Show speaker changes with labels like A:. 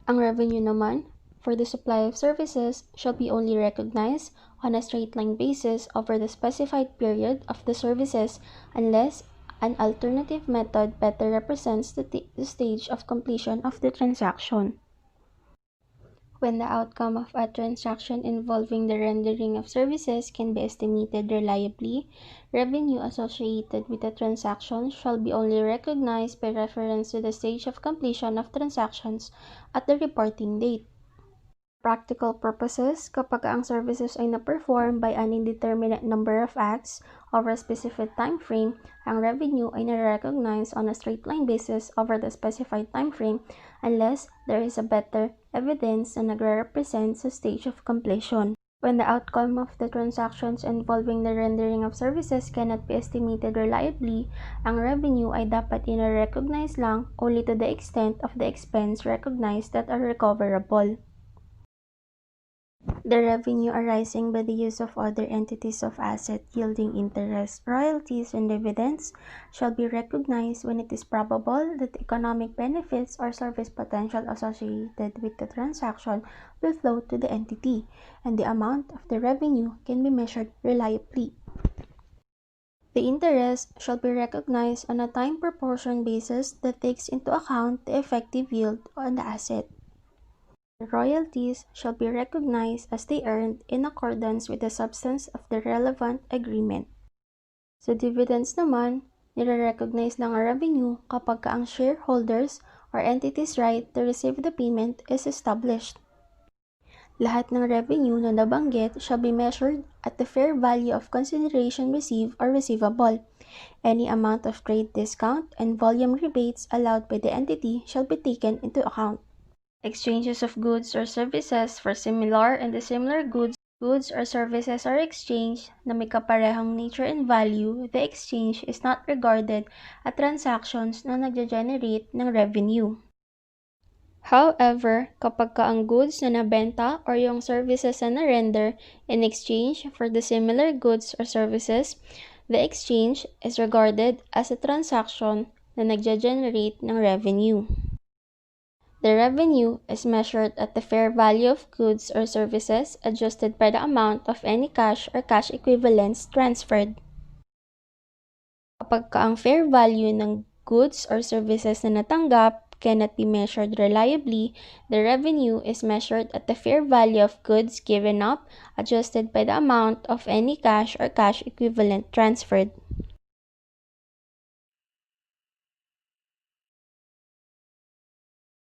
A: Ang revenue naman for the supply of services shall be only recognized on a straight-line basis over the specified period of the services unless an alternative method better represents the stage of completion of the transaction. When the outcome of a transaction involving the rendering of services can be estimated reliably, revenue associated with the transaction shall be only recognized by reference to the stage of completion of transactions at the reporting date. Practical purposes, kapag ang services ay na-perform by an indeterminate number of acts over a specific time frame, ang revenue ay na-recognize on a straight-line basis over the specified time frame unless there is a better evidence na nagre-represent sa stage of completion. When the outcome of the transactions involving the rendering of services cannot be estimated reliably, ang revenue ay dapat ina-recognize lang only to the extent of the expense recognized that are recoverable. The revenue arising by the use of other entities of asset yielding interest, royalties, and dividends shall be recognized when it is probable that the economic benefits or service potential associated with the transaction will flow to the entity, and the amount of the revenue can be measured reliably. The interest shall be recognized on a time proportion basis that takes into account the effective yield on the asset. The royalties shall be recognized as they earned in accordance with the substance of the relevant agreement. Sa dividends naman, nire-recognize lang ang revenue kapag ang shareholders or entities' right to receive the payment is established. Lahat ng revenue na nabanggit shall be measured at the fair value of consideration received or receivable. Any amount of trade discount and volume rebates allowed by the entity shall be taken into account. Exchanges of goods or services for similar and dissimilar goods or services are exchanged na may kaparehang nature and value, the exchange is not regarded as transactions na nagge-generate ng revenue. However, kapag ang goods na nabenta or yung services na na-render in exchange for the similar goods or services, the exchange is regarded as a transaction na nagge-generate ng revenue. The revenue is measured at the fair value of goods or services adjusted by the amount of any cash or cash equivalents transferred. Kapag ang fair value ng goods or services na natanggap cannot be measured reliably, the revenue is measured at the fair value of goods given up adjusted by the amount of any cash or cash equivalent transferred.